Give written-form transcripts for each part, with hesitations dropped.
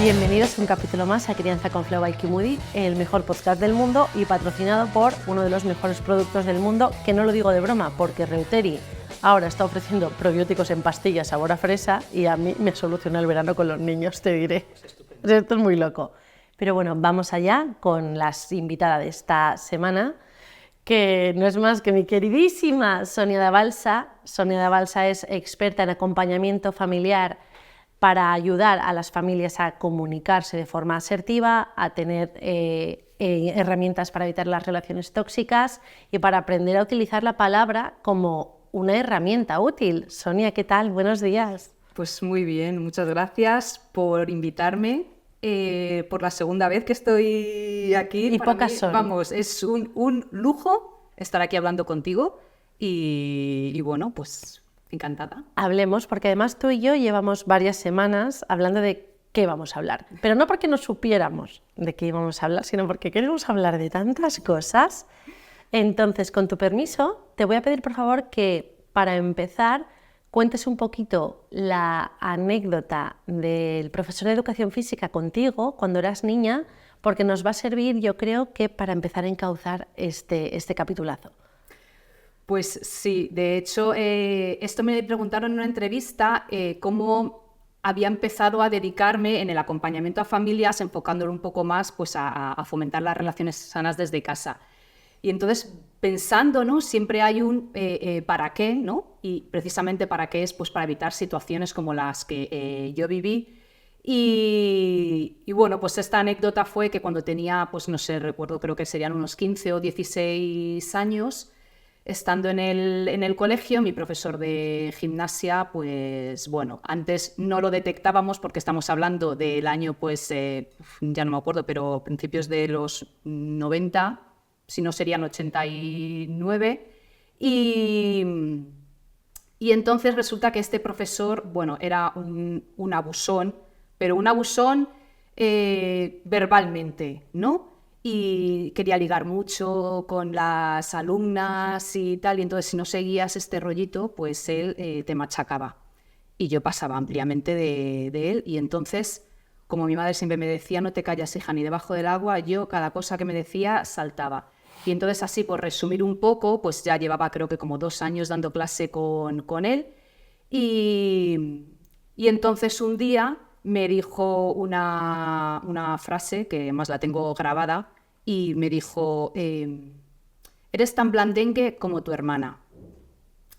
Bienvenidos a un capítulo más a Crianza con Flow by Kimudi, el mejor podcast del mundo y patrocinado por uno de los mejores productos del mundo, que no lo digo de broma, porque Reuteri ahora está ofreciendo probióticos en pastillas sabor a fresa y a mí me soluciona el verano con los niños, te diré. Esto es muy loco. Pero bueno, vamos allá con las invitadas de esta semana, que no es más que mi queridísima Sonia Dabalsa. Sonia Dabalsa es experta en acompañamiento familiar para ayudar a las familias a comunicarse de forma asertiva, a tener herramientas para evitar las relaciones tóxicas y para aprender a utilizar la palabra como una herramienta útil. Sonia, ¿qué tal? Buenos días. Pues muy bien, muchas gracias por invitarme. Por la segunda vez que estoy aquí. Y pocas son. Vamos, es un lujo estar aquí hablando contigo y bueno, pues encantada. Hablemos, porque además tú y yo llevamos varias semanas hablando de qué vamos a hablar. Pero no porque no supiéramos de qué íbamos a hablar, sino porque queremos hablar de tantas cosas. Entonces, con tu permiso, te voy a pedir por favor que para empezar cuentes un poquito la anécdota del profesor de educación física contigo cuando eras niña, porque nos va a servir, yo creo, que para empezar a encauzar este capitulazo. Pues sí, de hecho, esto me preguntaron en una entrevista cómo había empezado a dedicarme en el acompañamiento a familias, enfocándolo un poco más pues, a fomentar las relaciones sanas desde casa. Y entonces, pensando, ¿no? Siempre hay un para qué, ¿no? Y precisamente para qué es pues, para evitar situaciones como las que yo viví. Y bueno, pues esta anécdota fue que cuando tenía, pues no sé, recuerdo, creo que serían unos 15 o 16 años, estando en el colegio, mi profesor de gimnasia, pues bueno, antes no lo detectábamos porque estamos hablando del año, pues ya no me acuerdo, pero principios de los 90, si no serían 89, y entonces resulta que este profesor, bueno, era un abusón, pero un abusón verbalmente, ¿no? Y quería ligar mucho con las alumnas y tal, y entonces si no seguías este rollito, pues él te machacaba. Y yo pasaba ampliamente de él, y entonces, como mi madre siempre me decía, no te callas, hija, ni debajo del agua, yo cada cosa que me decía saltaba. Y entonces así, por resumir un poco, pues ya llevaba creo que como 2 años dando clase con él, y entonces un día me dijo una frase, que además la tengo grabada, y me dijo, eres tan blandengue como tu hermana.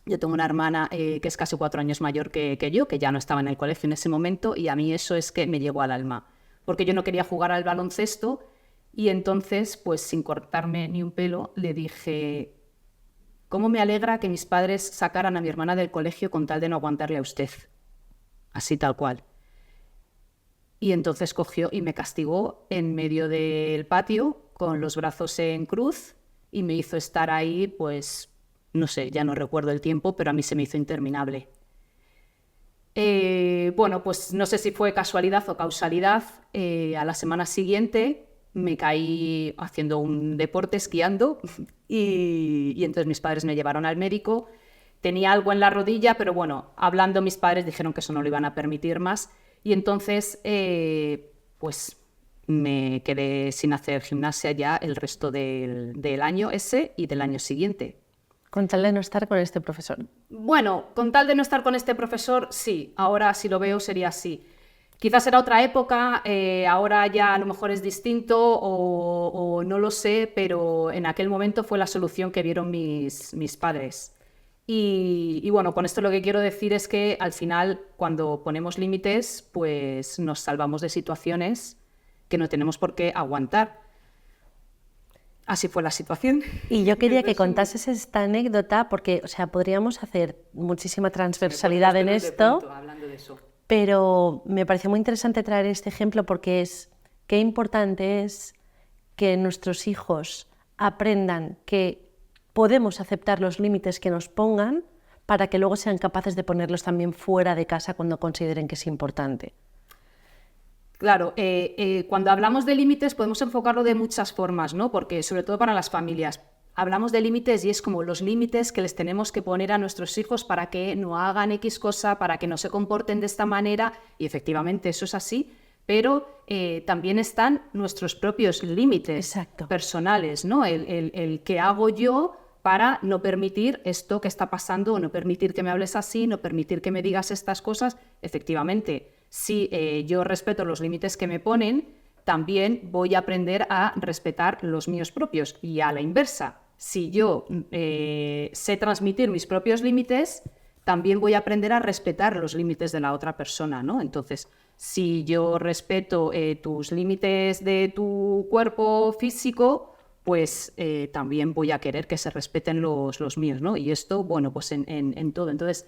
Yo tengo una hermana que es casi 4 años mayor que yo, que ya no estaba en el colegio en ese momento, y a mí eso es que me llegó al alma, porque yo no quería jugar al baloncesto, y entonces, pues sin cortarme ni un pelo, le dije, ¿cómo me alegra que mis padres sacaran a mi hermana del colegio con tal de no aguantarle a usted? Así tal cual. Y entonces cogió y me castigó en medio del patio con los brazos en cruz y me hizo estar ahí, pues, no sé, ya no recuerdo el tiempo, pero a mí se me hizo interminable. Bueno, pues no sé si fue casualidad o causalidad, a la semana siguiente me caí haciendo un deporte, esquiando, y entonces mis padres me llevaron al médico. Tenía algo en la rodilla, pero bueno, hablando mis padres dijeron que eso no lo iban a permitir más. Y entonces, pues me quedé sin hacer gimnasia ya el resto del año ese y del año siguiente. Con tal de no estar con este profesor. Bueno, con tal de no estar con este profesor, sí. Ahora si lo veo sería así. Quizás era otra época, ahora ya a lo mejor es distinto o no lo sé, pero en aquel momento fue la solución que vieron mis padres. Y bueno, con esto lo que quiero decir es que al final, cuando ponemos límites, pues nos salvamos de situaciones que no tenemos por qué aguantar. Así fue la situación. Y yo quería que contases esta anécdota porque, o sea, podríamos hacer muchísima transversalidad en esto, hablando de eso. Pero me pareció muy interesante traer este ejemplo porque es qué importante es que nuestros hijos aprendan que podemos aceptar los límites que nos pongan para que luego sean capaces de ponerlos también fuera de casa cuando consideren que es importante. Claro, cuando hablamos de límites podemos enfocarlo de muchas formas, ¿no? Porque sobre todo para las familias. Hablamos de límites y es como los límites que les tenemos que poner a nuestros hijos para que no hagan X cosa, para que no se comporten de esta manera, y efectivamente eso es así, pero también están nuestros propios límites Exacto. personales, ¿no? El que hago yo para no permitir esto que está pasando, no permitir que me hables así, no permitir que me digas estas cosas. Efectivamente, si yo respeto los límites que me ponen, también voy a aprender a respetar los míos propios. Y a la inversa, si yo sé transmitir mis propios límites, también voy a aprender a respetar los límites de la otra persona, ¿no? Entonces, si yo respeto tus límites de tu cuerpo físico, pues también voy a querer que se respeten los míos, ¿no? Y esto, bueno, pues en todo. Entonces,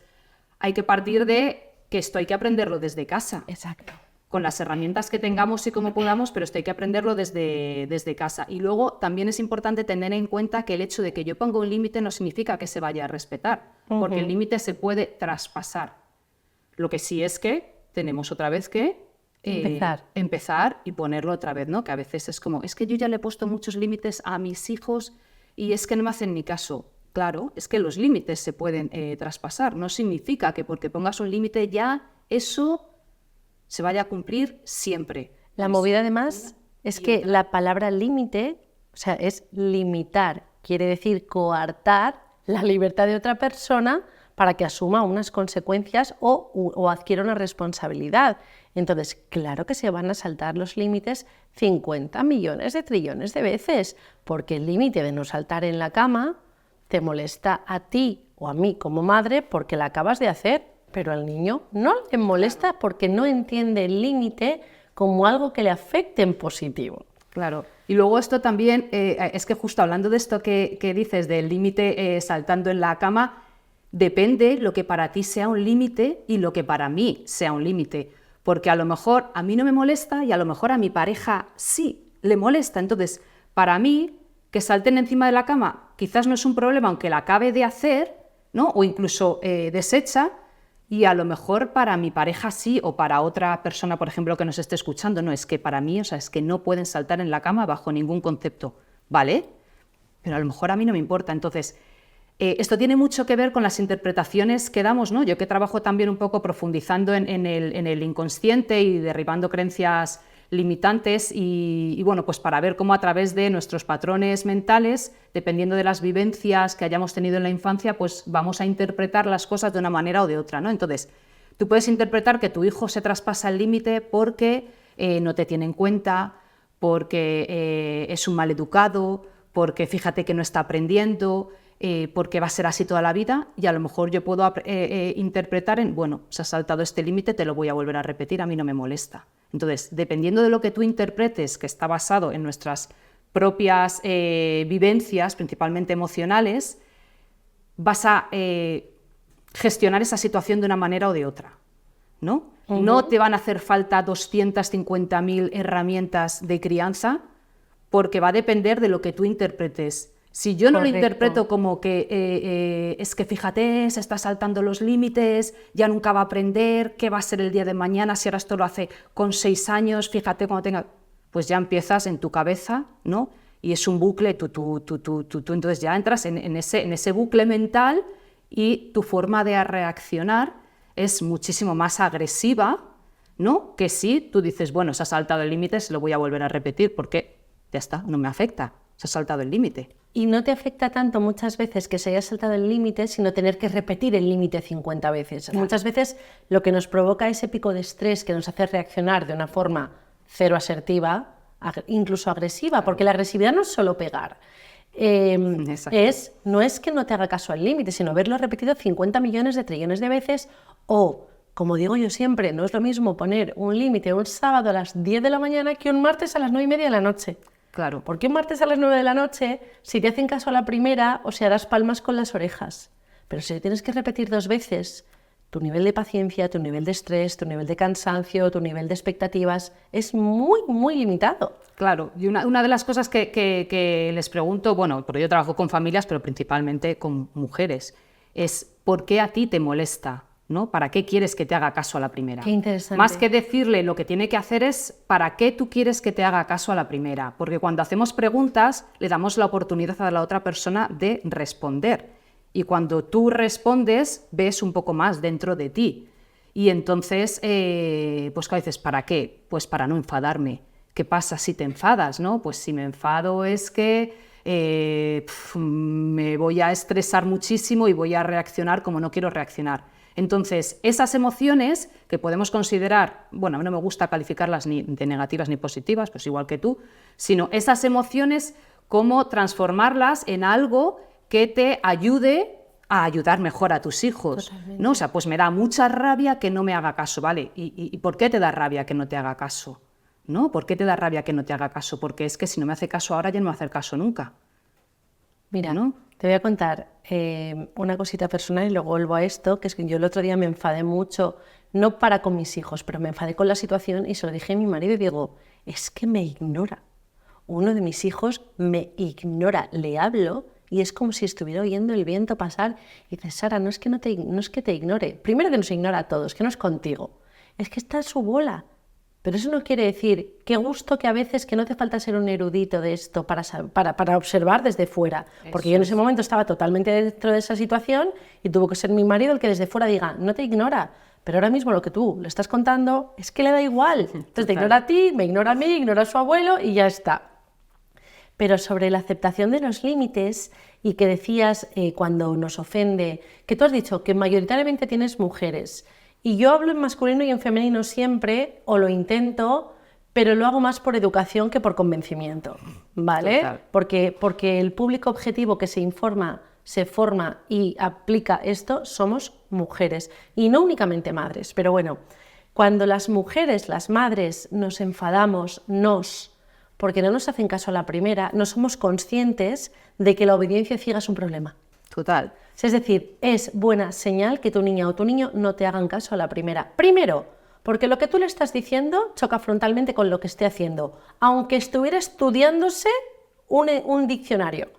hay que partir de que esto hay que aprenderlo desde casa. Exacto. Con las herramientas que tengamos y como podamos, pero esto hay que aprenderlo desde casa. Y luego también es importante tener en cuenta que el hecho de que yo ponga un límite no significa que se vaya a respetar, porque el límite se puede traspasar. Lo que sí es que tenemos otra vez que empezar y ponerlo otra vez, ¿no? Que a veces es como, es que yo ya le he puesto muchos límites a mis hijos y es que no me hacen ni caso. Claro, es que los límites se pueden traspasar. No significa que porque pongas un límite ya eso se vaya a cumplir siempre. La movida además es que la palabra límite, o sea, es limitar, quiere decir coartar la libertad de otra persona para que asuma unas consecuencias o adquiera una responsabilidad. Entonces, claro que se van a saltar los límites 50 millones de trillones de veces, porque el límite de no saltar en la cama te molesta a ti o a mí como madre porque la acabas de hacer, pero al niño no le molesta porque no entiende el límite como algo que le afecte en positivo. Claro. Y luego esto también, es que justo hablando de esto que dices del límite saltando en la cama, depende lo que para ti sea un límite y lo que para mí sea un límite. Porque a lo mejor a mí no me molesta y a lo mejor a mi pareja sí le molesta. Entonces, para mí, que salten encima de la cama quizás no es un problema, aunque la acabe de hacer, ¿no? O incluso deshecha, y a lo mejor para mi pareja sí, o para otra persona, por ejemplo, que nos esté escuchando, no, es que para mí, o sea, es que no pueden saltar en la cama bajo ningún concepto, ¿vale? Pero a lo mejor a mí no me importa. Entonces, esto tiene mucho que ver con las interpretaciones que damos, ¿no? Yo que trabajo también un poco profundizando en el inconsciente y derribando creencias limitantes y bueno, pues para ver cómo a través de nuestros patrones mentales, dependiendo de las vivencias que hayamos tenido en la infancia, pues vamos a interpretar las cosas de una manera o de otra, ¿no? Entonces, tú puedes interpretar que tu hijo se traspasa el límite porque no te tiene en cuenta, porque es un maleducado, porque fíjate que no está aprendiendo, porque va a ser así toda la vida, y a lo mejor yo puedo interpretar en, bueno, se ha saltado este límite, te lo voy a volver a repetir, a mí no me molesta. Entonces, dependiendo de lo que tú interpretes, que está basado en nuestras propias vivencias, principalmente emocionales, vas a gestionar esa situación de una manera o de otra, ¿no? No te van a hacer falta 250.000 herramientas de crianza, porque va a depender de lo que tú interpretes. Si yo no lo interpreto como que es que fíjate, se está saltando los límites, ya nunca va a aprender, ¿qué va a ser el día de mañana si ahora esto lo hace con 6 años? Fíjate cuando tenga... Pues ya empiezas en tu cabeza, ¿no? Y es un bucle, tú. Entonces ya entras en ese bucle mental y tu forma de reaccionar es muchísimo más agresiva, ¿no? Que si tú dices, bueno, se ha saltado el límite, se lo voy a volver a repetir porque ya está, no me afecta, se ha saltado el límite. Y no te afecta tanto muchas veces que se haya saltado el límite, sino tener que repetir el límite 50 veces. Claro. Muchas veces lo que nos provoca ese pico de estrés que nos hace reaccionar de una forma cero asertiva, incluso agresiva, porque la agresividad no es solo pegar. No es que no te haga caso al límite, sino haberlo repetido 50 millones de trillones de veces, o, como digo yo siempre, no es lo mismo poner un límite un sábado a las 10 de la mañana que un martes a las 9:30 de la noche. Claro. ¿Por qué un martes a las 9 de la noche, si te hacen caso a la primera, o sea, harás palmas con las orejas? Pero si tienes que repetir 2 veces, tu nivel de paciencia, tu nivel de estrés, tu nivel de cansancio, tu nivel de expectativas es muy, muy limitado. Claro, y una de las cosas que les pregunto, bueno, porque yo trabajo con familias, pero principalmente con mujeres, es ¿por qué a ti te molesta? ¿No? ¿Para qué quieres que te haga caso a la primera? Qué interesante. Más que decirle lo que tiene que hacer es ¿para qué tú quieres que te haga caso a la primera? Porque cuando hacemos preguntas le damos la oportunidad a la otra persona de responder. Y cuando tú respondes ves un poco más dentro de ti. Y entonces, pues a veces, ¿para qué? Pues para no enfadarme. ¿Qué pasa si te enfadas, no? Pues si me enfado es que me voy a estresar muchísimo y voy a reaccionar como no quiero reaccionar. Entonces, esas emociones que podemos considerar, bueno, a mí no me gusta calificarlas ni de negativas ni positivas, pues igual que tú, sino esas emociones, cómo transformarlas en algo que te ayude a ayudar mejor a tus hijos, ¿no? O sea, pues me da mucha rabia que no me haga caso, ¿vale? ¿Y por qué te da rabia que no te haga caso? ¿No? ¿Por qué te da rabia que no te haga caso? Porque es que si no me hace caso ahora, ya no me va a hacer caso nunca. Mira, ¿no? Te voy a contar una cosita personal y luego vuelvo a esto, que es que yo el otro día me enfadé mucho, no para con mis hijos, pero me enfadé con la situación y se lo dije a mi marido y digo, es que me ignora. Uno de mis hijos me ignora, le hablo y es como si estuviera oyendo el viento pasar y dices, Sara, no es que te ignore, primero que nos ignora a todos, que no es contigo, es que está en su bola. Pero eso no quiere decir, qué gusto que a veces que no te falta ser un erudito de esto para observar desde fuera. Porque yo en ese momento estaba totalmente dentro de esa situación y tuvo que ser mi marido el que desde fuera diga, no te ignora, pero ahora mismo lo que tú le estás contando es que le da igual. Entonces te ignora a ti, me ignora a mí, ignora a su abuelo y ya está. Pero sobre la aceptación de los límites y que decías cuando nos ofende, que tú has dicho que mayoritariamente tienes mujeres. Y yo hablo en masculino y en femenino siempre, o lo intento, pero lo hago más por educación que por convencimiento, ¿vale? Total. Porque el público objetivo que se informa, se forma y aplica esto somos mujeres, y no únicamente madres. Pero bueno, cuando las mujeres, las madres, nos enfadamos, porque no nos hacen caso a la primera, no somos conscientes de que la obediencia ciega es un problema. Total. Es decir, es buena señal que tu niña o tu niño no te hagan caso a la primera. Primero, porque lo que tú le estás diciendo choca frontalmente con lo que esté haciendo, aunque estuviera estudiándose un diccionario.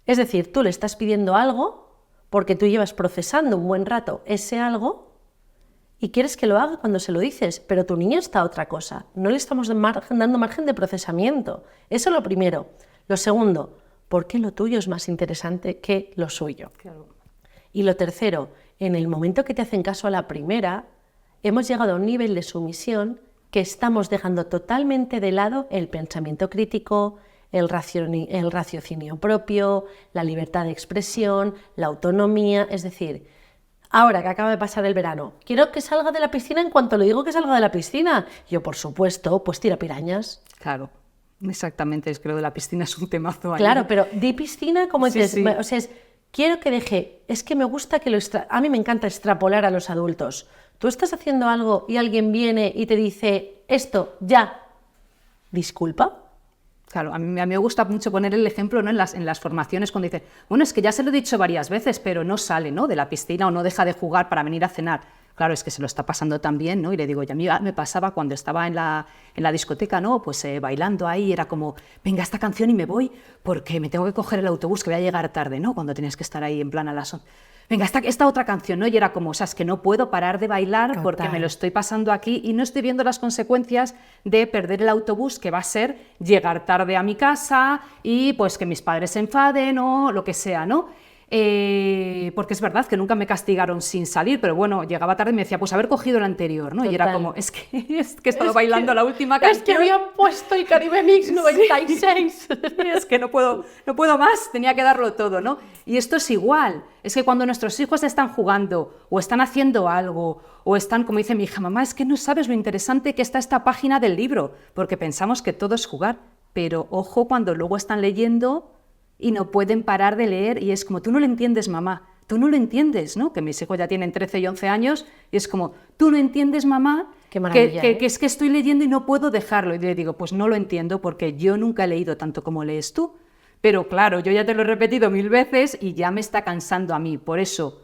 Es decir, tú le estás pidiendo algo porque tú llevas procesando un buen rato ese algo y quieres que lo haga cuando se lo dices, pero tu niño está a otra cosa. No le estamos dando margen de procesamiento. Eso es lo primero. Lo segundo, porque lo tuyo es más interesante que lo suyo. Claro. Y lo tercero, en el momento que te hacen caso a la primera, hemos llegado a un nivel de sumisión que estamos dejando totalmente de lado el pensamiento crítico, el raciocinio propio, la libertad de expresión, la autonomía. Es decir, ahora que acaba de pasar el verano, quiero que salga de la piscina en cuanto le digo que salga de la piscina. Yo, por supuesto, pues tira pirañas. Claro. Exactamente, es que lo de la piscina es un temazo ahí. Claro, pero di piscina, como dices, Sí. o sea, quiero que deje, es que me gusta que a mí me encanta extrapolar a los adultos. Tú estás haciendo algo y alguien viene y te dice esto, ya, disculpa. Claro, a mí me gusta mucho poner el ejemplo, ¿no? en las formaciones cuando dice, bueno, es que ya se lo he dicho varias veces, pero no sale, ¿no? de la piscina o no deja de jugar para venir a cenar. Claro, es que se lo está pasando tan bien, ¿no? Y le digo, y a mí me pasaba cuando estaba en la discoteca, ¿no? Pues bailando ahí, era como, venga, esta canción y me voy porque me tengo que coger el autobús que voy a llegar tarde, ¿no? Cuando tenías que estar ahí en plan a las 11. Venga, esta otra canción, ¿no? Y era como, o sea, es que no puedo parar de bailar. Total. Porque me lo estoy pasando aquí y no estoy viendo las consecuencias de perder el autobús, que va a ser llegar tarde a mi casa y pues que mis padres se enfaden o lo que sea, ¿no? Porque es verdad que nunca me castigaron sin salir, pero bueno, llegaba tarde y me decía, pues haber cogido el anterior, ¿no? Total. Y era como, es que he estado bailando la última canción. Es que habían puesto el Caribe Mix 96. Sí. Es que no puedo más, tenía que darlo todo, ¿no? Y esto es igual, es que cuando nuestros hijos están jugando o están haciendo algo o están, como dice mi hija, mamá, es que no sabes lo interesante que está esta página del libro, porque pensamos que todo es jugar, pero ojo cuando luego están leyendo y no pueden parar de leer y es como, tú no lo entiendes, mamá, tú no lo entiendes, ¿no? Que mis hijos ya tienen 13 y 11 años y es como, tú no entiendes, mamá, que es que estoy leyendo y no puedo dejarlo. Y le digo, pues no lo entiendo porque yo nunca he leído tanto como lees tú. Pero claro, yo ya te lo he repetido 1000 veces y ya me está cansando a mí. Por eso,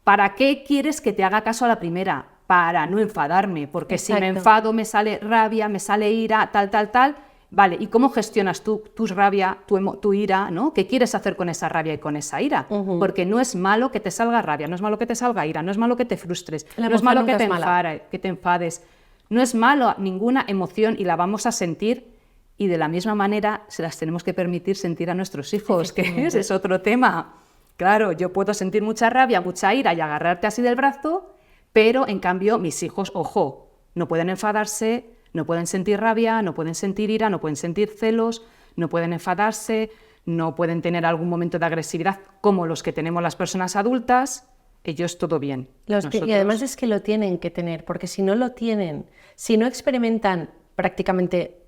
¿para qué quieres que te haga caso a la primera? Para no enfadarme, porque Exacto. Si me enfado me sale rabia, me sale ira, tal. Vale, ¿y cómo gestionas tú tu rabia, tu ira, ¿no? ¿Qué quieres hacer con esa rabia y con esa ira? Porque no es malo que te salga rabia, no es malo que te salga ira, no es malo que te frustres, no es malo que te enfades, no es malo ninguna emoción y la vamos a sentir y de la misma manera se las tenemos que permitir sentir a nuestros hijos, que ese es otro tema. Claro, yo puedo sentir mucha rabia, mucha ira y agarrarte así del brazo, Pero, en cambio, mis hijos, ojo, no pueden enfadarse, no pueden sentir rabia, no pueden sentir ira, no pueden sentir celos, no pueden enfadarse, no pueden tener algún momento de agresividad como los que tenemos las personas adultas. Ellos todo bien. Y además es que lo tienen que tener, porque si no lo tienen, si no experimentan prácticamente,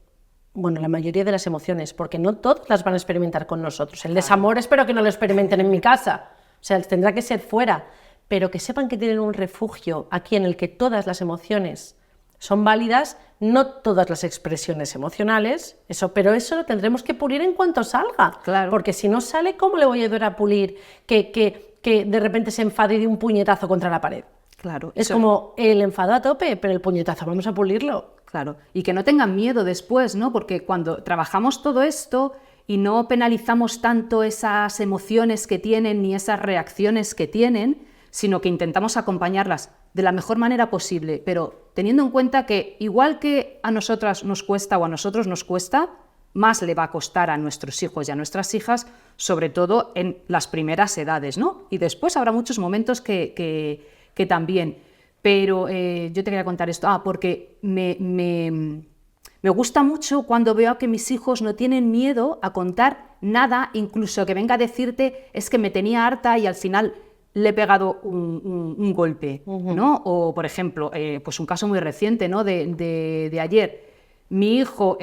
bueno, la mayoría de las emociones, porque no todas las van a experimentar con nosotros. El desamor espero que no lo experimenten en mi casa, o sea, tendrá que ser fuera, pero que sepan que tienen un refugio aquí en el que todas las emociones son válidas, no todas las expresiones emocionales, pero eso lo tendremos que pulir en cuanto salga, claro. Porque si no sale, ¿cómo le voy a ayudar a pulir que de repente se enfade y dé un puñetazo contra la pared? Claro. Es como el enfado a tope, pero el puñetazo vamos a pulirlo. Claro, y que no tengan miedo después, ¿no? Porque cuando trabajamos todo esto y no penalizamos tanto esas emociones que tienen ni esas reacciones que tienen, sino que intentamos acompañarlas de la mejor manera posible, pero teniendo en cuenta que igual que a nosotras nos cuesta o a nosotros nos cuesta, más le va a costar a nuestros hijos y a nuestras hijas, sobre todo en las primeras edades, ¿no? Y después habrá muchos momentos que también. Pero yo te quería contar esto, porque me gusta mucho cuando veo que mis hijos no tienen miedo a contar nada, incluso que venga a decirte, es que me tenía harta y al final le he pegado un golpe, ¿no? O, por ejemplo, pues un caso muy reciente, ¿no? de ayer. Mi hijo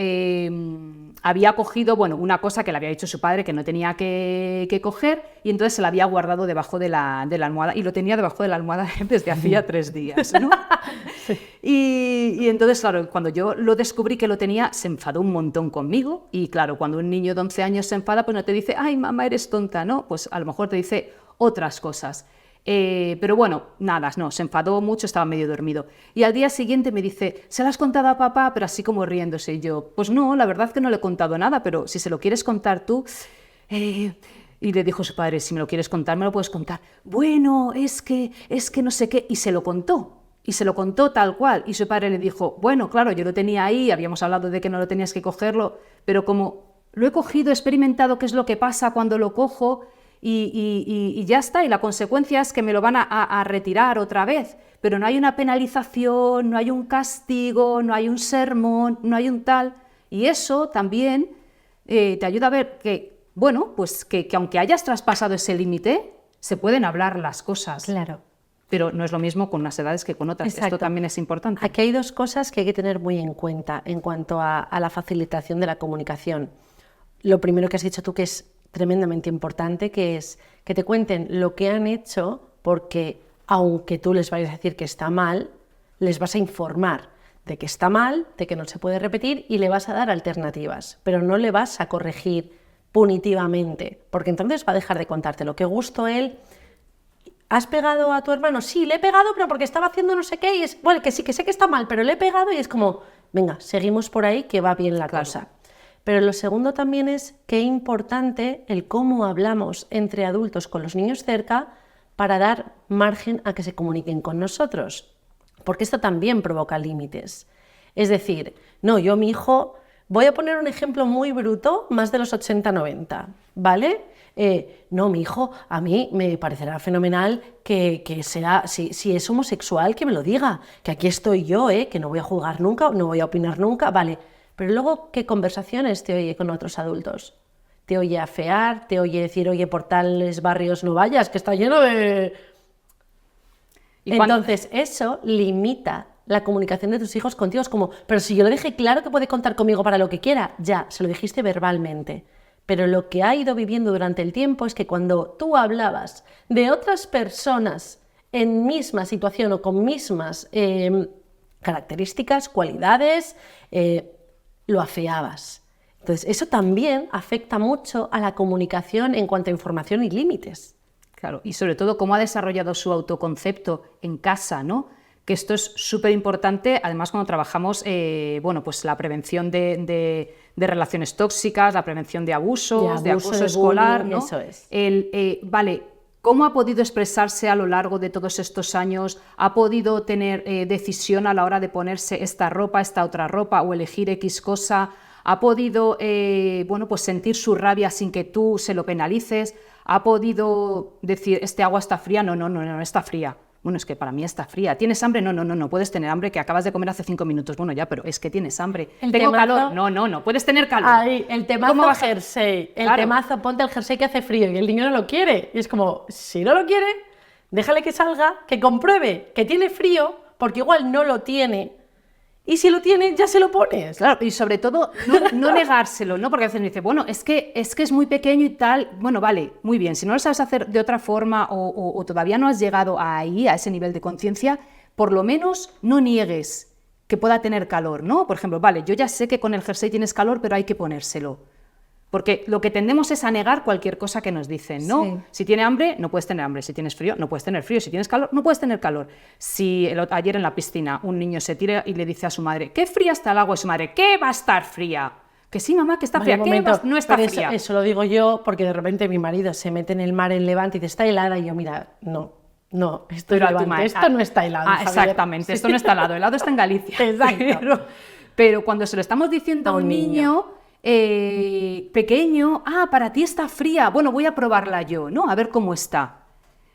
había cogido, bueno, una cosa que le había dicho su padre que no tenía que coger, y entonces se la había guardado debajo de la almohada, y lo tenía debajo de la almohada desde hacía 3 días, ¿no? Sí. Y entonces, claro, cuando yo lo descubrí que lo tenía, se enfadó un montón conmigo, y claro, cuando un niño de 11 años se enfada, pues no te dice, ay, mamá, eres tonta, ¿no? Pues a lo mejor te dice otras cosas. Pero bueno, nada, no, se enfadó mucho, estaba medio dormido. Y al día siguiente me dice, ¿se lo has contado a papá? Pero así como riéndose. Y yo, pues no, la verdad que no le he contado nada, pero si se lo quieres contar tú... Y le dijo su padre, si me lo quieres contar, me lo puedes contar. Bueno, es que no sé qué. Y se lo contó. Y se lo contó tal cual. Y su padre le dijo, bueno, claro, yo lo tenía ahí, habíamos hablado de que no lo tenías que cogerlo, pero como lo he cogido, he experimentado qué es lo que pasa cuando lo cojo... Y ya está, y la consecuencia es que me lo van a retirar otra vez, pero no hay una penalización, no hay un castigo, no hay un sermón, no hay un tal, y eso también te ayuda a ver que, bueno, pues que aunque hayas traspasado ese límite, se pueden hablar las cosas. Claro. Pero no es lo mismo con unas edades que con otras. Exacto. Esto también es importante. Aquí hay 2 cosas que hay que tener muy en cuenta en cuanto a la facilitación de la comunicación. Lo primero que has dicho tú, que es tremendamente importante, que es que te cuenten lo que han hecho, porque aunque tú les vayas a decir que está mal, les vas a informar de que está mal, de que no se puede repetir, y le vas a dar alternativas, pero no le vas a corregir punitivamente, porque entonces va a dejar de contártelo. Qué gusto él. ¿Has pegado a tu hermano? Sí, le he pegado, pero porque estaba haciendo no sé qué, y es, bueno, que sí, que sé que está mal, pero le he pegado, y es como, venga, seguimos por ahí, que va bien la cosa. Pero lo segundo también es qué importante el cómo hablamos entre adultos con los niños cerca para dar margen a que se comuniquen con nosotros, porque esto también provoca límites. Es decir, no, yo mi hijo, voy a poner un ejemplo muy bruto, más de los 80-90, ¿vale? No, mi hijo, a mí me parecerá fenomenal que sea, si es homosexual, que me lo diga, que aquí estoy yo, que no voy a juzgar nunca, no voy a opinar nunca, vale. Pero luego, ¿qué conversaciones te oye con otros adultos? Te oye afear, te oye decir, oye, por tales barrios no vayas, que está lleno de... Entonces, eso limita la comunicación de tus hijos contigo. Es como, pero si yo le dije claro que puede contar conmigo para lo que quiera, ya, se lo dijiste verbalmente. Pero lo que ha ido viviendo durante el tiempo es que cuando tú hablabas de otras personas en misma situación o con mismas características, cualidades... lo afeabas. Entonces, eso también afecta mucho a la comunicación en cuanto a información y límites. Claro, y sobre todo cómo ha desarrollado su autoconcepto en casa, ¿no? Que esto es súper importante, además cuando trabajamos, bueno, pues la prevención de relaciones tóxicas, la prevención de abusos, de acoso escolar, bullying, ¿no? Eso es. Vale, ¿cómo ha podido expresarse a lo largo de todos estos años? ¿Ha podido tener decisión a la hora de ponerse esta ropa, esta otra ropa o elegir X cosa? ¿Ha podido bueno, pues sentir su rabia sin que tú se lo penalices? ¿Ha podido decir, este agua está fría? No está fría. Bueno, es que para mí está fría. ¿Tienes hambre? No, no puedes tener hambre, que acabas de comer hace 5 minutos. Bueno, ya, pero es que tienes hambre. ¿Tengo calor? No, puedes tener calor. Ahí, el temazo jersey. El temazo, ponte el jersey que hace frío y el niño no lo quiere. Y es como, si no lo quiere, déjale que salga, que compruebe que tiene frío, porque igual no lo tiene. Y si lo tiene, ya se lo pones. Claro, y sobre todo, no negárselo, ¿no? Porque a veces me dice, bueno, es que es muy pequeño y tal. Bueno, vale, muy bien. Si no lo sabes hacer de otra forma o todavía no has llegado ahí, a ese nivel de conciencia, por lo menos no niegues que pueda tener calor, ¿no? Por ejemplo, vale, yo ya sé que con el jersey tienes calor, pero hay que ponérselo. Porque lo que tendemos es a negar cualquier cosa que nos dicen, ¿no? Sí. Si tiene hambre, no puedes tener hambre. Si tienes frío, no puedes tener frío. Si tienes calor, no puedes tener calor. Si ayer en la piscina un niño se tira y le dice a su madre, qué fría está el agua, y su madre, ¿qué va a estar fría? Que sí, mamá, que está fría. ¿Qué no está fría? Eso lo digo yo porque de repente mi marido se mete en el mar en Levante y dice, está helada. Y yo, mira, no, esto no está helado. Exactamente, esto no está helado. Helado está en Galicia. Exacto. Pero cuando se lo estamos diciendo a un niño pequeño, para ti está fría, bueno, voy a probarla yo, ¿no? A ver cómo está.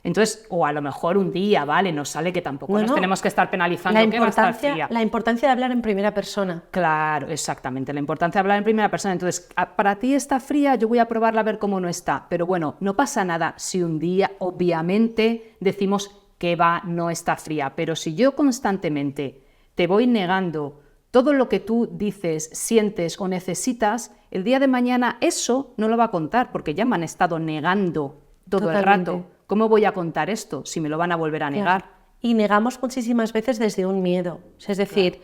Entonces, o a lo mejor un día, ¿vale? Nos sale que tampoco nos tenemos que estar penalizando que va a estar fría. La importancia de hablar en primera persona. Claro, exactamente, la importancia de hablar en primera persona. Entonces, para ti está fría, yo voy a probarla a ver cómo no está. Pero bueno, no pasa nada si un día, obviamente, decimos que no está fría. Pero si yo constantemente te voy negando todo lo que tú dices, sientes o necesitas, el día de mañana eso no lo va a contar, porque ya me han estado negando todo el rato. ¿Cómo voy a contar esto si me lo van a volver a negar? Claro. Y negamos muchísimas veces desde un miedo. Es decir,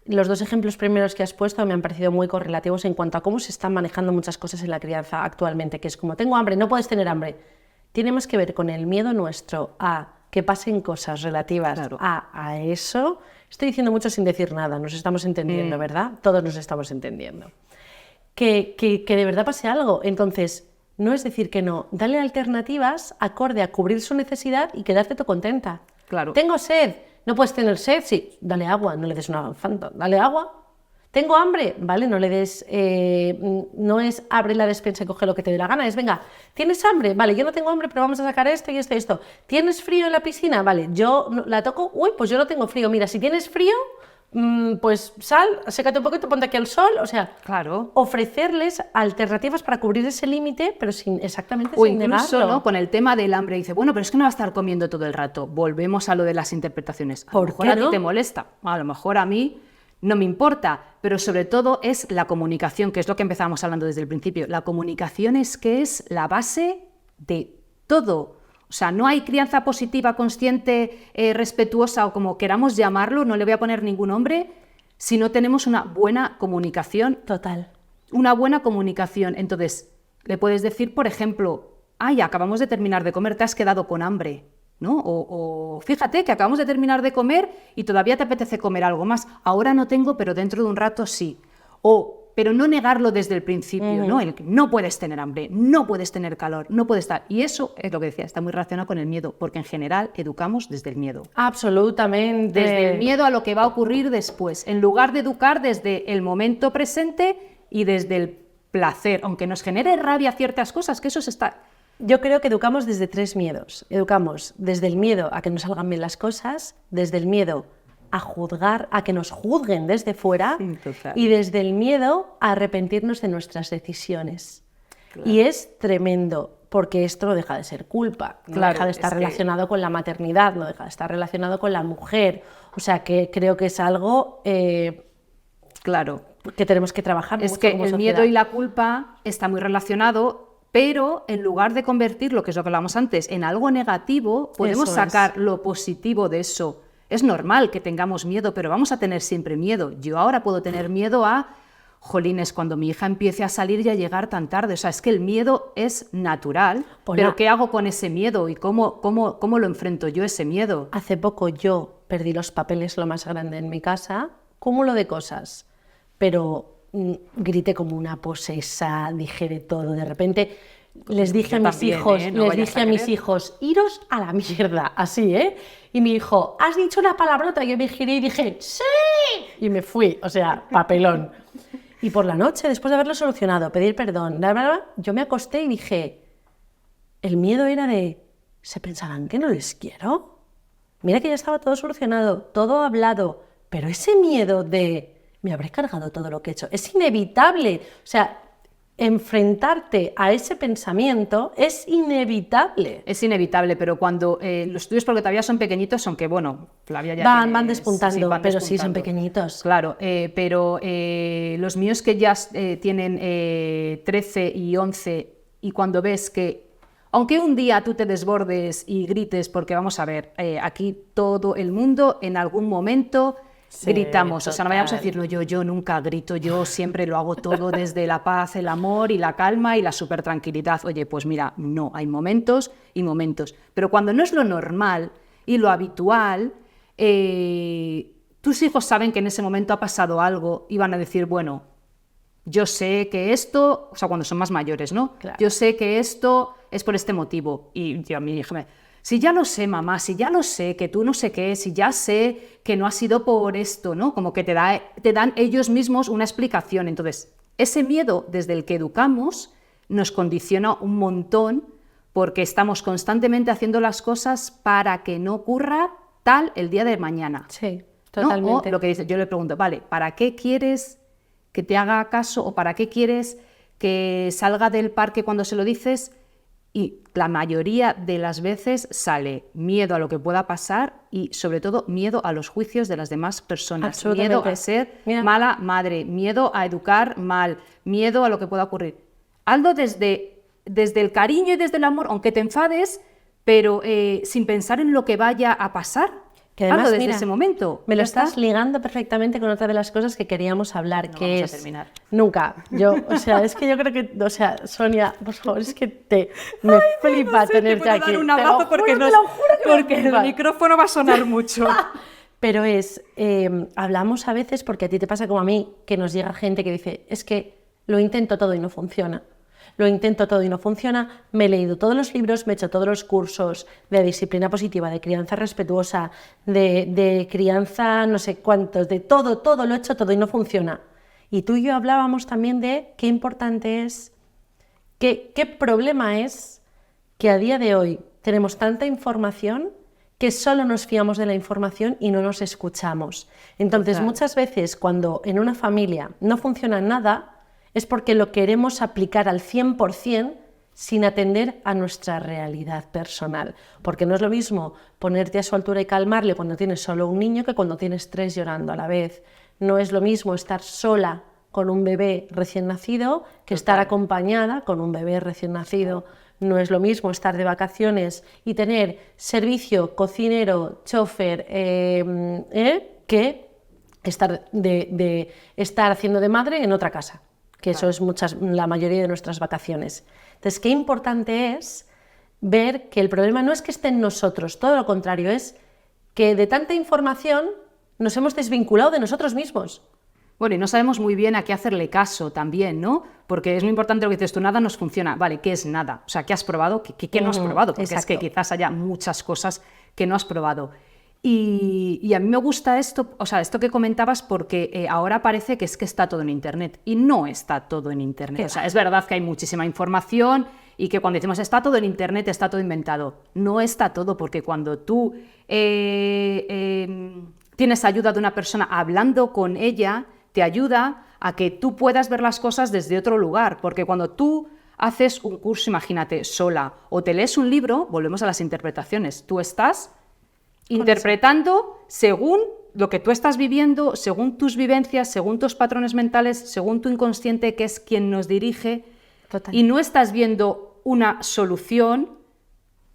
los dos ejemplos primeros que has puesto me han parecido muy correlativos en cuanto a cómo se están manejando muchas cosas en la crianza actualmente, que es como, tengo hambre, no puedes tener hambre. Tiene más que ver con el miedo nuestro a que pasen cosas relativas a eso. Estoy diciendo mucho sin decir nada, nos estamos entendiendo, ¿verdad? Todos nos estamos entendiendo. Que de verdad pase algo. Entonces, no es decir que no, dale alternativas acorde a cubrir su necesidad y quedarte tú contenta. Claro. Tengo sed, no puedes tener sed, sí, dale agua, no le des una Fanta, dale agua. Tengo hambre, vale, no le des, no es abre la despensa y coge lo que te dé la gana, es venga, ¿tienes hambre? Vale, yo no tengo hambre, pero vamos a sacar esto y esto y esto. ¿Tienes frío en la piscina? Vale, yo la toco, uy, pues yo no tengo frío, mira, si tienes frío, pues sal, sécate un poquito, ponte aquí al sol, o sea, claro, ofrecerles alternativas para cubrir ese límite, pero sin negarlo. O incluso, ¿no? Con el tema del hambre, dice, bueno, pero es que no va a estar comiendo todo el rato. Volvemos a lo de las interpretaciones. A lo mejor a ti te molesta, a lo mejor a mí no me importa, pero sobre todo es la comunicación, que es lo que empezamos hablando desde el principio. La comunicación es que es la base de todo. O sea, no hay crianza positiva, consciente, respetuosa o como queramos llamarlo, no le voy a poner ningún nombre, si no tenemos una buena comunicación. Total. Una buena comunicación. Entonces, le puedes decir, por ejemplo, ay, acabamos de terminar de comer, te has quedado con hambre, ¿no? O fíjate que acabamos de terminar de comer y todavía te apetece comer algo más. Ahora no tengo, pero dentro de un rato sí. Pero no negarlo desde el principio, ¿no? No puedes tener hambre, no puedes tener calor, no puedes estar. Y eso es lo que decía, está muy relacionado con el miedo, porque en general educamos desde el miedo. Absolutamente. Desde el miedo a lo que va a ocurrir después, en lugar de educar desde el momento presente y desde el placer, aunque nos genere rabia ciertas cosas, que eso se está... Yo creo que educamos desde 3 miedos. Educamos desde el miedo a que nos salgan bien las cosas, desde el miedo a juzgar, a que nos juzguen desde fuera, y desde el miedo a arrepentirnos de nuestras decisiones. Claro. Y es tremendo, porque esto no deja de ser culpa, no deja de estar relacionado con la maternidad, no deja de estar relacionado con la mujer. O sea, que creo que es algo que tenemos que trabajar mucho. Es que el miedo y la culpa está muy relacionado, pero en lugar de convertirlo, que es lo que hablamos antes, en algo negativo, podemos sacar lo positivo de eso. Es normal que tengamos miedo, pero vamos a tener siempre miedo. Yo ahora puedo tener miedo a, jolines, cuando mi hija empiece a salir y a llegar tan tarde. O sea, es que el miedo es natural, pero ¿qué hago con ese miedo? ¿Y cómo lo enfrento yo, ese miedo? Hace poco yo perdí los papeles, lo más grande en mi casa, cúmulo de cosas, pero grité como una posesa, dije de todo. De repente les dije a mis hijos, iros a la mierda, así, Y mi hijo, ¿has dicho una palabrota? Y yo me giré y dije, ¡sí! Y me fui, o sea, papelón. Y por la noche, después de haberlo solucionado, pedir perdón, yo me acosté y dije, el miedo era de, ¿se pensarán que no les quiero? Mira que ya estaba todo solucionado, todo hablado, pero ese miedo de me habré cargado todo lo que he hecho, es inevitable. O sea, enfrentarte a ese pensamiento es inevitable. Es inevitable, pero cuando los tuyos, porque todavía son pequeñitos, aunque bueno, Flavia ya Van despuntando, sí, van pero sí son despuntando. pequeñitos. Claro, pero los míos que ya tienen 13 y 11, y cuando ves que, aunque un día tú te desbordes y grites, porque vamos a ver, aquí todo el mundo en algún momento Sí, gritamos, total. o sea, no vayamos a decir, no, yo nunca grito, yo siempre lo hago todo desde la paz, el amor y la calma y la súper tranquilidad. Oye, pues mira, no, hay momentos y momentos, pero cuando no es lo normal y lo habitual, tus hijos saben que en ese momento ha pasado algo y van a decir, bueno, yo sé que esto, o sea, cuando son más mayores, ¿no? Claro. Yo sé que esto es por este motivo. Y yo a mi hija si ya lo sé, mamá, si ya lo sé, que tú no sé qué, si ya sé que no ha sido por esto, ¿no? Como que te dan ellos mismos una explicación. Entonces, ese miedo desde el que educamos nos condiciona un montón porque estamos constantemente haciendo las cosas para que no ocurra tal el día de mañana. Sí, ¿No? totalmente. O lo que dice, yo le pregunto, vale, ¿para qué quieres que te haga caso o para qué quieres que salga del parque cuando se lo dices? Y la mayoría de las veces sale miedo a lo que pueda pasar y sobre todo miedo a los juicios de las demás personas, miedo a ser mala madre, miedo a educar mal, miedo a lo que pueda ocurrir. Hazlo desde el cariño y desde el amor, aunque te enfades, pero sin pensar en lo que vaya a pasar. Que además, hazlo desde mira, ese momento. me lo estás ligando perfectamente con otra de las cosas que queríamos hablar, No que vamos a es... terminar. Nunca. O sea, es que yo creo que... O sea, Sonia, por favor, es que me flipa tenerte aquí. Dar un abrazo porque el micrófono va a sonar mucho. Pero hablamos a veces, porque a ti te pasa como a mí, que nos llega gente que dice, es que lo intento todo y no funciona. Lo intento todo y no funciona, me he leído todos los libros, me he hecho todos los cursos de disciplina positiva, de crianza respetuosa, de crianza no sé cuántos, de todo lo he hecho todo y no funciona. Y tú y yo hablábamos también de qué importante es, qué problema es que a día de hoy tenemos tanta información que solo nos fiamos de la información y no nos escuchamos. Entonces, muchas veces cuando en una familia no funciona nada, es porque lo queremos aplicar al 100% sin atender a nuestra realidad personal. Porque no es lo mismo ponerte a su altura y calmarle cuando tienes solo un niño que cuando tienes 3 llorando a la vez. No es lo mismo estar sola con un bebé recién nacido que estar acompañada con un bebé recién nacido. No es lo mismo estar de vacaciones y tener servicio, cocinero, chofer, que estar haciendo de madre en otra casa. Que eso es la mayoría de nuestras vacaciones. Entonces, qué importante es ver que el problema no es que esté en nosotros, todo lo contrario, es que de tanta información nos hemos desvinculado de nosotros mismos. Bueno, y no sabemos muy bien a qué hacerle caso también, ¿no? Porque es muy importante lo que dices tú, nada nos funciona. Vale, ¿qué es nada? O sea, ¿qué has probado? ¿Qué no has probado? Porque es que quizás haya muchas cosas que no has probado. Y a mí me gusta esto, o sea, esto que comentabas, porque ahora parece que es que está todo en Internet, y no está todo en Internet. O sea, es verdad que hay muchísima información y que cuando decimos está todo en Internet, está todo inventado. No está todo, porque cuando tú tienes ayuda de una persona hablando con ella, te ayuda a que tú puedas ver las cosas desde otro lugar, porque cuando tú haces un curso, imagínate, sola, o te lees un libro, volvemos a las interpretaciones, tú estás interpretando según lo que tú estás viviendo, según tus vivencias, según tus patrones mentales, según tu inconsciente, que es quien nos dirige. Total. Y no estás viendo una solución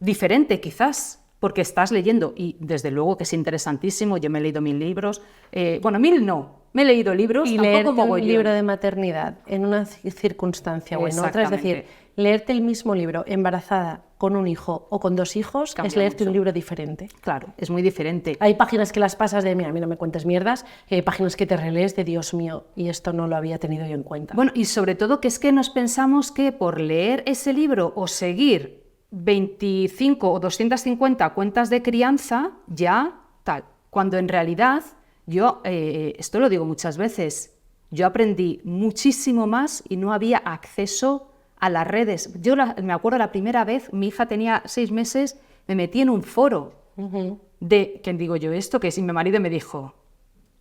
diferente, quizás, porque estás leyendo. Y desde luego que es interesantísimo. Yo me he leído 1000 libros. Bueno, 1000 no. Me he leído libros. Y leerte un libro de maternidad en una circunstancia o en otra, es decir, leerte el mismo libro embarazada con un hijo o con 2 hijos, cambia es leerte mucho. Un libro diferente. Claro, es muy diferente. Hay páginas que las pasas de, mira, a mí no me cuentes mierdas, y hay páginas que te relees de, Dios mío, y esto no lo había tenido yo en cuenta. Bueno, y sobre todo que es que nos pensamos que por leer ese libro o seguir 25 o 250 cuentas de crianza, ya tal. Cuando en realidad, yo, esto lo digo muchas veces, yo aprendí muchísimo más y no había acceso a las redes. Yo me acuerdo la primera vez, mi hija tenía 6 meses, me metí en un foro de, ¿qué digo yo esto? Que si mi marido me dijo,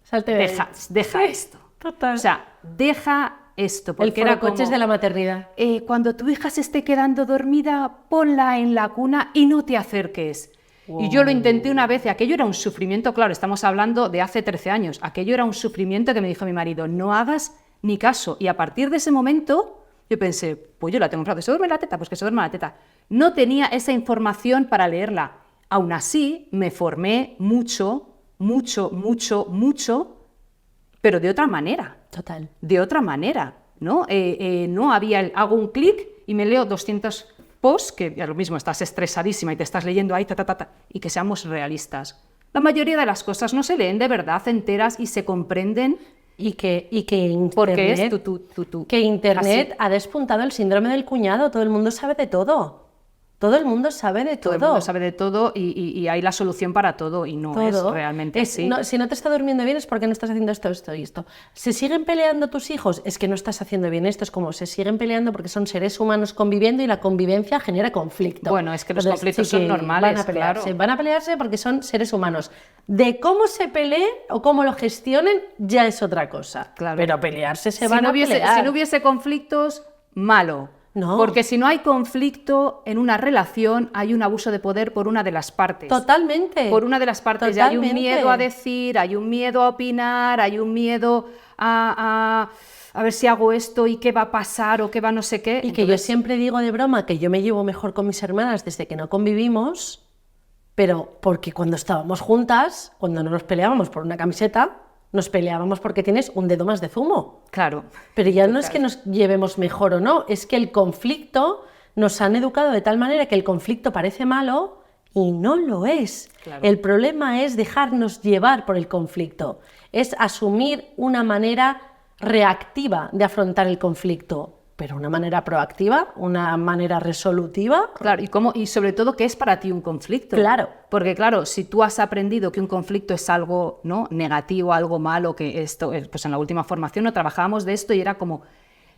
Salte de ahí. deja esto. Total. O sea, deja esto. El Porque era forocoches como, de la maternidad. cuando tu hija se esté quedando dormida, ponla en la cuna y no te acerques. Y yo lo intenté una vez y aquello era un sufrimiento, claro, estamos hablando de hace 13 años, aquello era un sufrimiento que me dijo mi marido, no hagas ni caso. Y a partir de ese momento yo pensé, pues yo la tengo enfrente, ¿se duerme la teta? Pues que se duerma la teta. No tenía esa información para leerla. Aún así, me formé mucho, pero de otra manera. Total. De otra manera, ¿no? No había hago un clic y me leo 200 posts, que ya lo mismo, estás estresadísima y te estás leyendo ahí, y que seamos realistas. La mayoría de las cosas no se leen de verdad enteras y se comprenden Y que porque es Internet, tú. que Internet Así. ha despuntado el síndrome del cuñado. Todo el mundo sabe de todo. Todo el mundo sabe de Todo todo. el mundo sabe de todo y hay la solución para todo y no es Todo. realmente Es- así. no, si no te está durmiendo bien es porque no estás haciendo esto y esto. ¿Se siguen peleando tus hijos? Es que no estás haciendo bien esto. Es como se siguen peleando porque son seres humanos conviviendo y la convivencia genera conflicto. Bueno, es que los Entonces, conflictos son que normales, van a pelearse. claro. Van a pelearse porque son seres humanos. De cómo se peleen o cómo lo gestionen ya es otra cosa. Claro. Pero pelearse se Si van no a hubiese, pelear. si no hubiese conflictos, malo. No. Porque si no hay conflicto en una relación, hay un abuso de poder por una de las partes. Totalmente. Por una de las partes. Y hay un Totalmente. miedo a decir, hay un miedo a opinar, hay un miedo a ver si hago esto y qué va a pasar o qué va no sé qué. Y que yo Entonces, siempre digo de broma que yo me llevo mejor con mis hermanas desde que no convivimos, pero porque cuando estábamos juntas, cuando no nos peleábamos por una camiseta, nos peleábamos porque tienes un dedo más de zumo. claro. Pero ya no es que nos llevemos mejor o no, es que el conflicto nos han educado de tal manera que el conflicto parece malo y no lo es. Claro. El problema es dejarnos llevar por el conflicto, es asumir una manera reactiva de afrontar el conflicto, pero una manera proactiva, una manera resolutiva. Claro, y sobre todo, ¿qué es para ti un conflicto? Claro. Porque claro, si tú has aprendido que un conflicto es algo, ¿no?, negativo, algo malo, que esto, pues en la última formación no trabajábamos de esto y era como,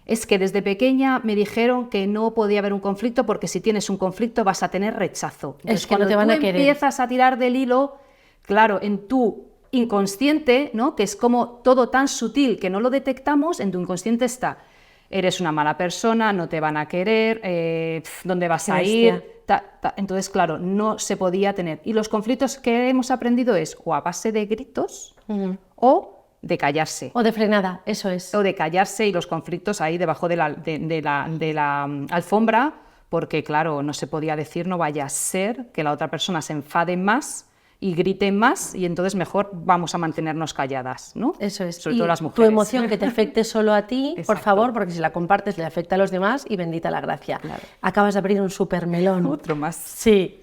es que desde pequeña me dijeron que no podía haber un conflicto porque si tienes un conflicto vas a tener rechazo. Entonces, que no te van cuando a tú querer. empiezas a tirar del hilo, claro, en tu inconsciente, ¿no?, que es como todo tan sutil que no lo detectamos, en tu inconsciente está, eres una mala persona, no te van a querer, ¿dónde vas a ir? Entonces, claro, no se podía tener. Y los conflictos que hemos aprendido es o a base de gritos o de callarse. O de frenada, eso es. O de callarse y los conflictos ahí debajo de la alfombra, porque claro, no se podía decir, no vaya a ser que la otra persona se enfade más y grite más y entonces mejor vamos a mantenernos calladas, ¿no? Eso es. Sobre Y todo las tu mujeres. emoción que te afecte solo a ti, por Exacto. favor, porque si la compartes le afecta a los demás y bendita la gracia. Claro. Acabas de abrir un super melón. Otro más. Sí.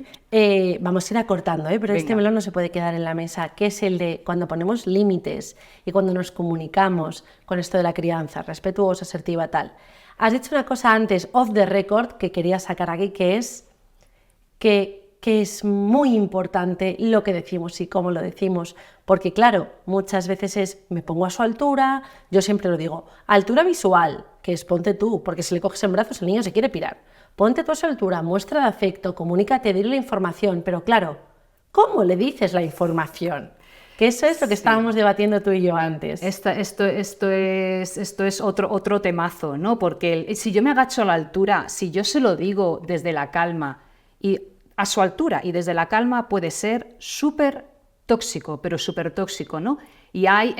Vamos a ir acortando, pero este Venga. melón no se puede quedar en la mesa, que es el de cuando ponemos límites y cuando nos comunicamos con esto de la crianza, respetuosa, asertiva, tal. Has dicho una cosa antes, off the record, que quería sacar aquí, que es que es muy importante lo que decimos y cómo lo decimos, porque claro, muchas veces es, me pongo a su altura, yo siempre lo digo, altura visual, que es ponte tú, porque si le coges en brazos el niño se quiere pirar, ponte tú a su altura, muestra de afecto, comunícate, dile la información, pero claro, ¿cómo le dices la información? Que eso es lo que estábamos debatiendo tú y yo antes. Esto es otro temazo, ¿no? Porque si yo me agacho a la altura, si yo se lo digo desde la calma y a su altura y desde la calma puede ser súper tóxico, pero súper tóxico, ¿no? Y hay...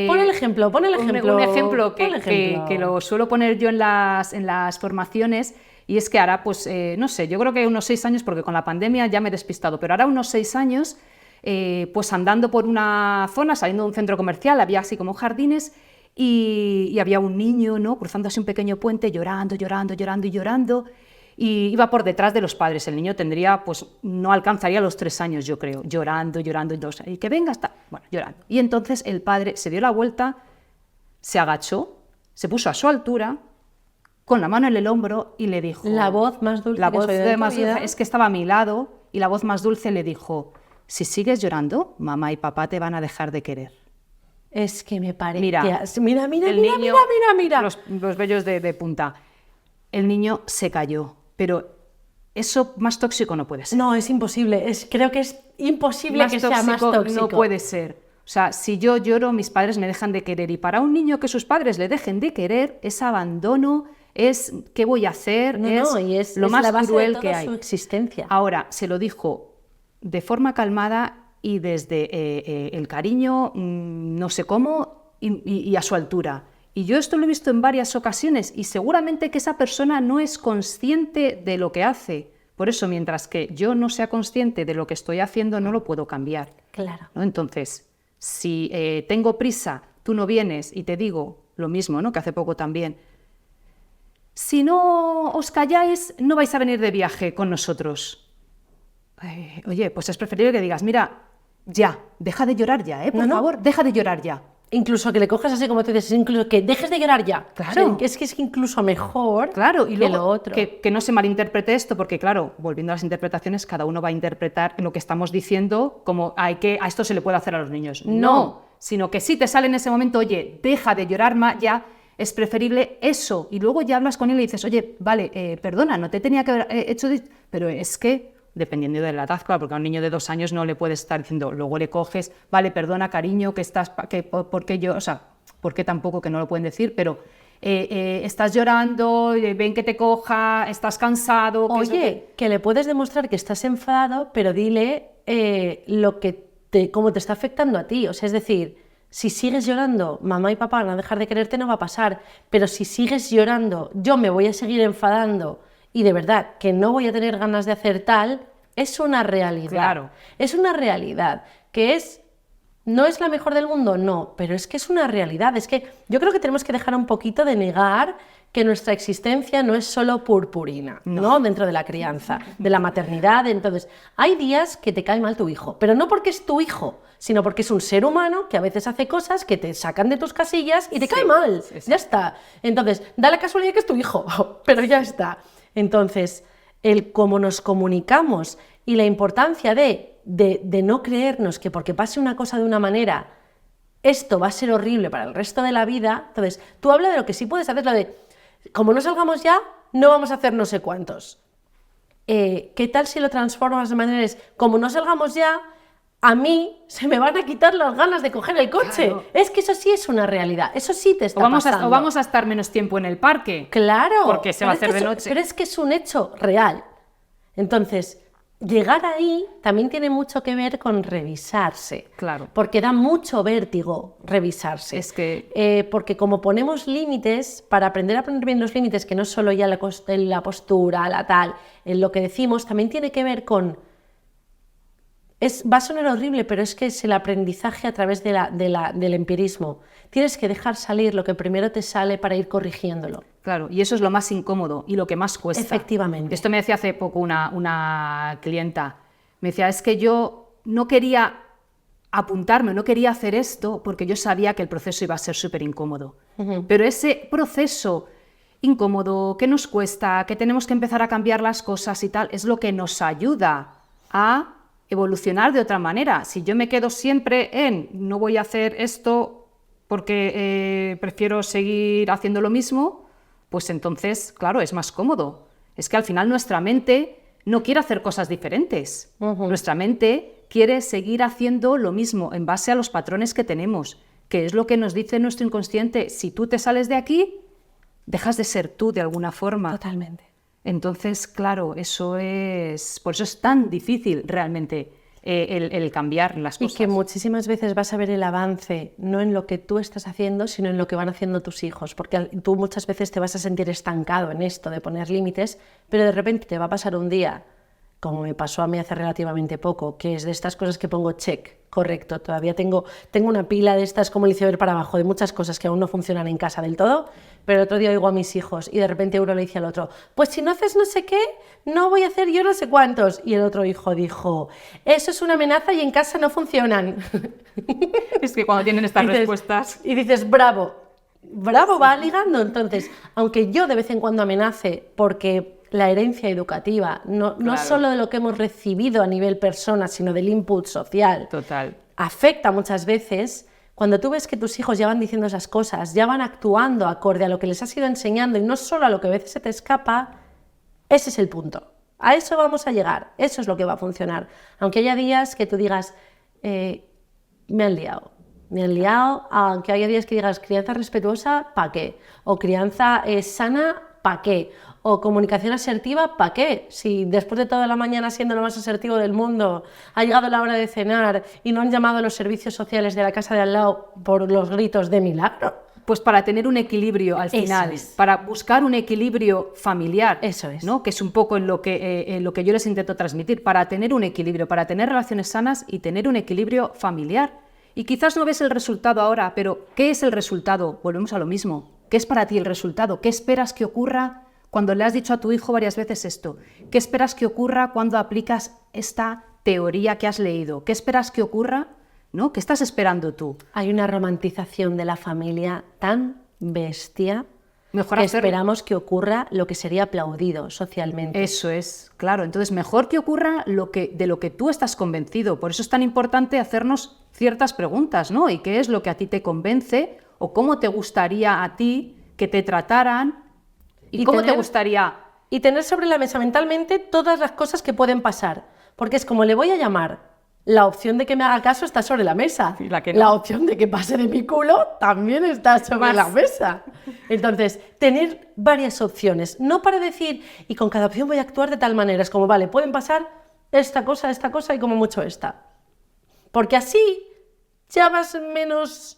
Pon el ejemplo. Un ejemplo pon el ejemplo. que lo suelo poner yo en las formaciones y es que hará, pues, no sé, yo creo que unos 6 años, porque con la pandemia ya me he despistado, pero hará unos 6 años, pues andando por una zona, saliendo de un centro comercial, había así como jardines y había un niño, ¿no?, cruzando así un pequeño puente, llorando, y iba por detrás de los padres. El niño tendría, pues no alcanzaría los 3 años, yo creo, llorando, y que venga hasta... Bueno, llorando. Y entonces el padre se dio la vuelta, se agachó, se puso a su altura, con la mano en el hombro y le dijo... La voz más dulce La que voz has oído en tu más vida. dulce, es que estaba a mi lado, y la voz más dulce le dijo, si sigues llorando, mamá y papá te van a dejar de querer. Es que me parece... Mira, Mira. Los vellos de punta. El niño se cayó, pero eso más tóxico no puede ser. No, es imposible. Creo que es imposible que sea más tóxico. No puede ser. O sea, si yo lloro, mis padres me dejan de querer. Y para un niño que sus padres le dejen de querer, es abandono, es ¿qué voy a hacer? Y es lo más la base cruel de toda que hay. su existencia. Ahora, se lo dijo de forma calmada y desde el cariño, no sé cómo, y a su altura. Y yo esto lo he visto en varias ocasiones y seguramente que esa persona no es consciente de lo que hace. Por eso, mientras que yo no sea consciente de lo que estoy haciendo, no lo puedo cambiar. Claro. ¿No? Entonces, si tengo prisa, tú no vienes y te digo lo mismo, ¿no? Que hace poco también. Si no os calláis, no vais a venir de viaje con nosotros. Oye, pues es preferible que digas, mira, ya, deja de llorar ya, por favor, deja de llorar ya. Incluso que le cojas así como tú dices, incluso que dejes de llorar ya. Claro. O sea, es que es incluso mejor y luego, lo otro. Que no se malinterprete esto, porque claro, volviendo a las interpretaciones, cada uno va a interpretar lo que estamos diciendo como a esto se le puede hacer a los niños. No, sino que si te sale en ese momento, oye, deja de llorar ya, es preferible eso. Y luego ya hablas con él y dices, oye, vale, perdona, no te tenía que haber hecho... Pero es que... dependiendo de la edad, claro, porque a un niño de 2 años no le puedes estar diciendo, luego le coges, vale, perdona, cariño, que estás, ¿por qué yo? O sea, ¿por qué tampoco que no lo pueden decir? Pero estás llorando, ven que te coja, estás cansado. Oye, que le puedes demostrar que estás enfadado, pero dile cómo te está afectando a ti. O sea, es decir, si sigues llorando, mamá y papá van a dejar de quererte, no va a pasar. Pero si sigues llorando, yo me voy a seguir enfadando y de verdad que no voy a tener ganas de hacer tal, es una realidad. Claro. Es una realidad que ¿no es la mejor del mundo? No, pero es que es una realidad. Es que yo creo que tenemos que dejar un poquito de negar que nuestra existencia no es solo purpurina, ¿no? Dentro de la crianza, de la maternidad. Entonces, hay días que te cae mal tu hijo, pero no porque es tu hijo, sino porque es un ser humano que a veces hace cosas que te sacan de tus casillas y te cae mal. Ya está. Entonces, da la casualidad que es tu hijo, pero ya está. Entonces, el cómo nos comunicamos y la importancia de no creernos que porque pase una cosa de una manera, esto va a ser horrible para el resto de la vida. Entonces, tú habla de lo que sí puedes hacer, lo de, como no salgamos ya, no vamos a hacer no sé cuántos. ¿Qué tal si lo transformas de maneras, como no salgamos ya, a mí se me van a quitar las ganas de coger el coche? Claro. Es que eso sí es una realidad, eso sí te está pasando. O vamos a estar menos tiempo en el parque. Claro. Porque se va a hacer de noche. Pero es que es un hecho real. Entonces, llegar ahí también tiene mucho que ver con revisarse. Claro. Porque da mucho vértigo revisarse. Es que... porque como ponemos límites, para aprender a poner bien los límites, que no es solo ya la postura, la tal, en lo que decimos, también tiene que ver con... va a sonar horrible, pero es que es el aprendizaje a través del empirismo. Tienes que dejar salir lo que primero te sale para ir corrigiéndolo. Claro, y eso es lo más incómodo y lo que más cuesta. Efectivamente. Esto me decía hace poco una clienta. Me decía, es que yo no quería apuntarme, no quería hacer esto porque yo sabía que el proceso iba a ser súper incómodo. Pero ese proceso incómodo, que nos cuesta, que tenemos que empezar a cambiar las cosas y tal, es lo que nos ayuda a evolucionar de otra manera. Si yo me quedo siempre en no voy a hacer esto porque prefiero seguir haciendo lo mismo, pues entonces, claro, es más cómodo. Es que al final nuestra mente no quiere hacer cosas diferentes. Nuestra mente quiere seguir haciendo lo mismo en base a los patrones que tenemos, que es lo que nos dice nuestro inconsciente. Si tú te sales de aquí, dejas de ser tú de alguna forma. Totalmente. Entonces, claro, por eso es tan difícil realmente el cambiar las cosas. Y que muchísimas veces vas a ver el avance no en lo que tú estás haciendo, sino en lo que van haciendo tus hijos, porque tú muchas veces te vas a sentir estancado en esto de poner límites, pero de repente te va a pasar un día, como me pasó a mí hace relativamente poco, que es de estas cosas que pongo check, correcto, todavía tengo una pila de estas como el iceberg para abajo, de muchas cosas que aún no funcionan en casa del todo, pero el otro día oigo a mis hijos y de repente uno le dice al otro, pues si no haces no sé qué, no voy a hacer yo no sé cuántos, y el otro hijo dijo, eso es una amenaza y en casa no funcionan. Es que cuando tienen estas respuestas... Y dices, bravo, va ligando. Entonces, aunque yo de vez en cuando amenace porque la herencia educativa, no solo de lo que hemos recibido a nivel persona, sino del input social, Total. afecta muchas veces. Cuando tú ves que tus hijos ya van diciendo esas cosas, ya van actuando acorde a lo que les has ido enseñando y no solo a lo que a veces se te escapa, ese es el punto. A eso vamos a llegar, eso es lo que va a funcionar. Aunque haya días que tú digas, me han liado, aunque haya días que digas crianza respetuosa, ¿para qué? O crianza sana, ¿para qué? O comunicación asertiva, ¿para qué? Si después de toda la mañana siendo lo más asertivo del mundo, ha llegado la hora de cenar y no han llamado a los servicios sociales de la casa de al lado por los gritos de milagro. Pues para tener un equilibrio al final, para buscar un equilibrio familiar, eso es, ¿no? Que es un poco en lo que yo les intento transmitir, para tener un equilibrio, para tener relaciones sanas y tener un equilibrio familiar. Y quizás no ves el resultado ahora, pero ¿qué es el resultado? Volvemos a lo mismo. ¿Qué es para ti el resultado? ¿Qué esperas que ocurra cuando le has dicho a tu hijo varias veces esto? ¿Qué esperas que ocurra cuando aplicas esta teoría que has leído? ¿Qué esperas que ocurra? ¿No? ¿Qué estás esperando tú? Hay una romantización de la familia tan bestia que esperamos que ocurra lo que sería aplaudido socialmente. Eso es, claro. Entonces, mejor que ocurra de lo que tú estás convencido. Por eso es tan importante hacernos ciertas preguntas, ¿no? ¿Y qué es lo que a ti te convence? ¿O cómo te gustaría a ti que te trataran? ¿Y cómo te gustaría? Y tener sobre la mesa mentalmente todas las cosas que pueden pasar. Porque es como le voy a llamar. La opción de que me haga caso está sobre la mesa. La opción de que pase de mi culo también está sobre la mesa. Entonces, tener varias opciones. No para decir, y con cada opción voy a actuar de tal manera. Es como, vale, pueden pasar esta cosa y como mucho esta. Porque así ya vas menos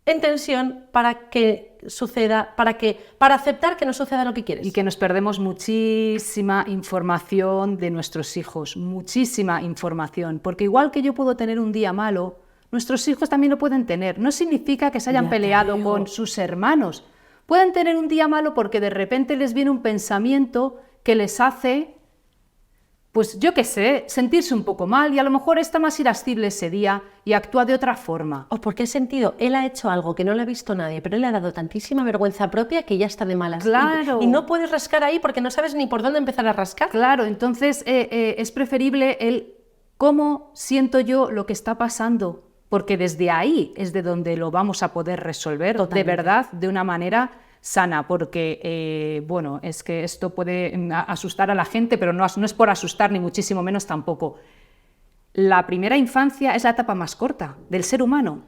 en tensión para que suceda, para aceptar que no suceda lo que quieres. Y que nos perdemos muchísima información de nuestros hijos, muchísima información, porque igual que yo puedo tener un día malo, nuestros hijos también lo pueden tener. No significa que se hayan peleado con sus hermanos. Pueden tener un día malo porque de repente les viene un pensamiento que les hace, pues yo qué sé, sentirse un poco mal y a lo mejor está más irascible ese día y actúa de otra forma. O porque he sentido, él ha hecho algo que no le ha visto nadie, pero él le ha dado tantísima vergüenza propia que ya está de malas. Claro. Y no puedes rascar ahí porque no sabes ni por dónde empezar a rascar. Claro, entonces es preferible el cómo siento yo lo que está pasando, porque desde ahí es de donde lo vamos a poder resolver. Totalmente. De verdad, de una manera sana, porque, bueno, es que esto puede asustar a la gente, pero no es por asustar, ni muchísimo menos tampoco. La primera infancia es la etapa más corta del ser humano.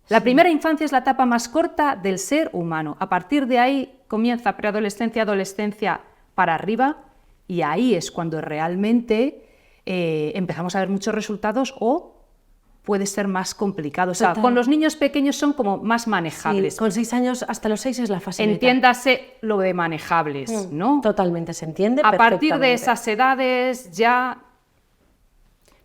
La primera infancia es la etapa más corta del ser humano. A partir de ahí comienza preadolescencia, adolescencia para arriba, y ahí es cuando realmente empezamos a ver muchos resultados o puede ser más complicado. O sea, con los niños pequeños son como más manejables. Sí, con 6 años, hasta los 6 es la fase Entiéndase lo de manejables, ¿no? Totalmente, se entiende a partir de esas edades ya...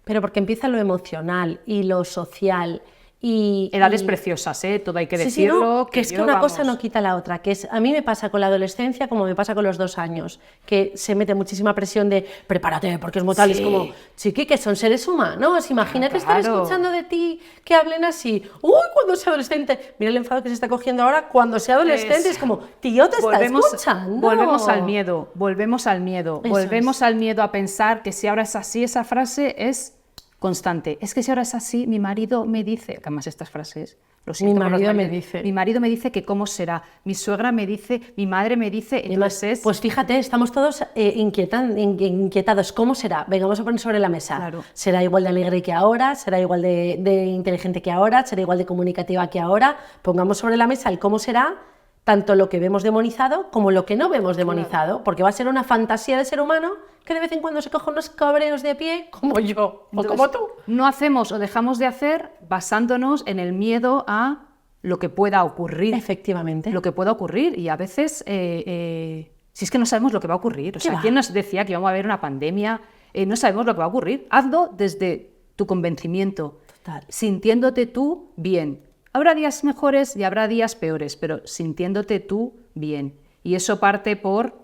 Pero porque empieza lo emocional y lo social y... Edades preciosas, todo hay que decirlo. Sí, no, que es que una cosa no quita la otra, que es, a mí me pasa con la adolescencia como me pasa con los 2 años, que se mete muchísima presión de prepárate porque es mortal, es como, chiqui, que son seres humanos, imagínate estar escuchando de ti que hablen así, uy, cuando sea adolescente, mira el enfado que se está cogiendo ahora, cuando sea adolescente es como, tío, te está escuchando. Volvemos al miedo, volvemos al miedo a pensar que si ahora es así, esa frase es constante. Es que si ahora es así, mi marido me dice, que además estas frases, lo siento, mi marido me dice que cómo será, mi suegra me dice, mi madre me dice, entonces... Pues fíjate, estamos todos inquietados, ¿cómo será? Venga, vamos a poner sobre la mesa. Claro. ¿Será igual de alegre que ahora? ¿Será igual de inteligente que ahora? ¿Será igual de comunicativa que ahora? Pongamos sobre la mesa el cómo será, tanto lo que vemos demonizado como lo que no vemos demonizado, porque va a ser una fantasía de ser humano que de vez en cuando se coja unos cabreos de pie, como yo, o como tú. No hacemos o dejamos de hacer basándonos en el miedo a lo que pueda ocurrir. Efectivamente. Lo que pueda ocurrir, y a veces, si es que no sabemos lo que va a ocurrir. O sea, ¿quién nos decía que íbamos a haber una pandemia? No sabemos lo que va a ocurrir. Hazlo desde tu convencimiento, total, sintiéndote tú bien. Habrá días mejores y habrá días peores, pero sintiéndote tú bien. Y eso parte por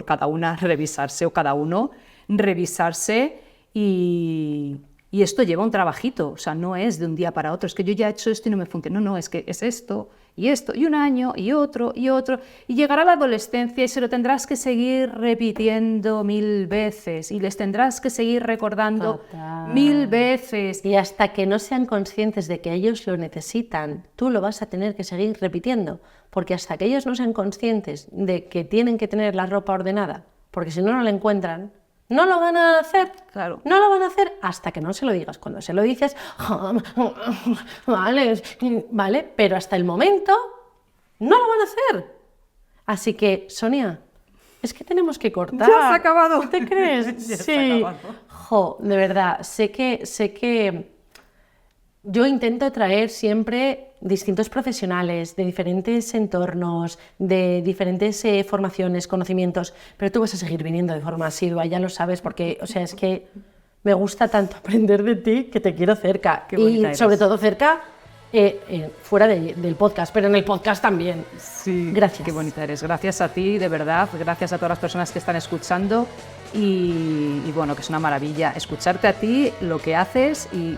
cada una revisarse o cada uno revisarse y esto lleva un trabajito, o sea, no es de un día para otro, es que yo ya he hecho esto y no me funciona, no, es que es esto, y un año, y otro, y llegará la adolescencia y se lo tendrás que seguir repitiendo 1000 veces, y les tendrás que seguir recordando 1000 veces. Y hasta que no sean conscientes de que ellos lo necesitan, tú lo vas a tener que seguir repitiendo, porque hasta que ellos no sean conscientes de que tienen que tener la ropa ordenada, porque si no, no lo encuentran. No lo van a hacer, Claro. no lo van a hacer hasta que no se lo digas. Cuando se lo dices, vale, pero hasta el momento no lo van a hacer. Así que, Sonia, es que tenemos que cortar. ¿Ya se ha acabado? ¿Te crees? Ya se ha Sí. acabado. Jo, de verdad, sé que yo intento traer siempre distintos profesionales de diferentes entornos, de diferentes formaciones, conocimientos, pero tú vas a seguir viniendo de forma asidua, ya lo sabes, porque, o sea, es que me gusta tanto aprender de ti que te quiero cerca. Qué bonita y eres. sobre todo cerca, fuera del podcast, pero en el podcast también. Sí, Gracias. qué bonita eres. Gracias a ti, de verdad. Gracias a todas las personas que están escuchando. Y bueno, que es una maravilla escucharte a ti, lo que haces y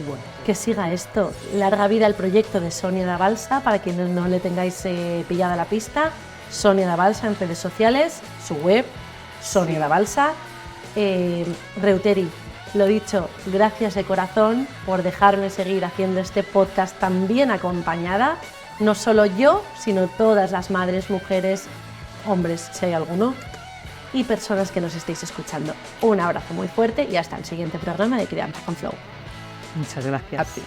bueno. Que siga esto. Larga vida al proyecto de Sonia da Balsa, para quienes no le tengáis pillada la pista. Sonia da Balsa en redes sociales, su web, Sonia da Balsa. Reuteri, lo dicho, gracias de corazón por dejarme seguir haciendo este podcast tan bien acompañada. No solo yo, sino todas las madres, mujeres, hombres, si hay alguno, y personas que nos estéis escuchando. Un abrazo muy fuerte y hasta el siguiente programa de Crianza con Flow. Muchas gracias. A ti.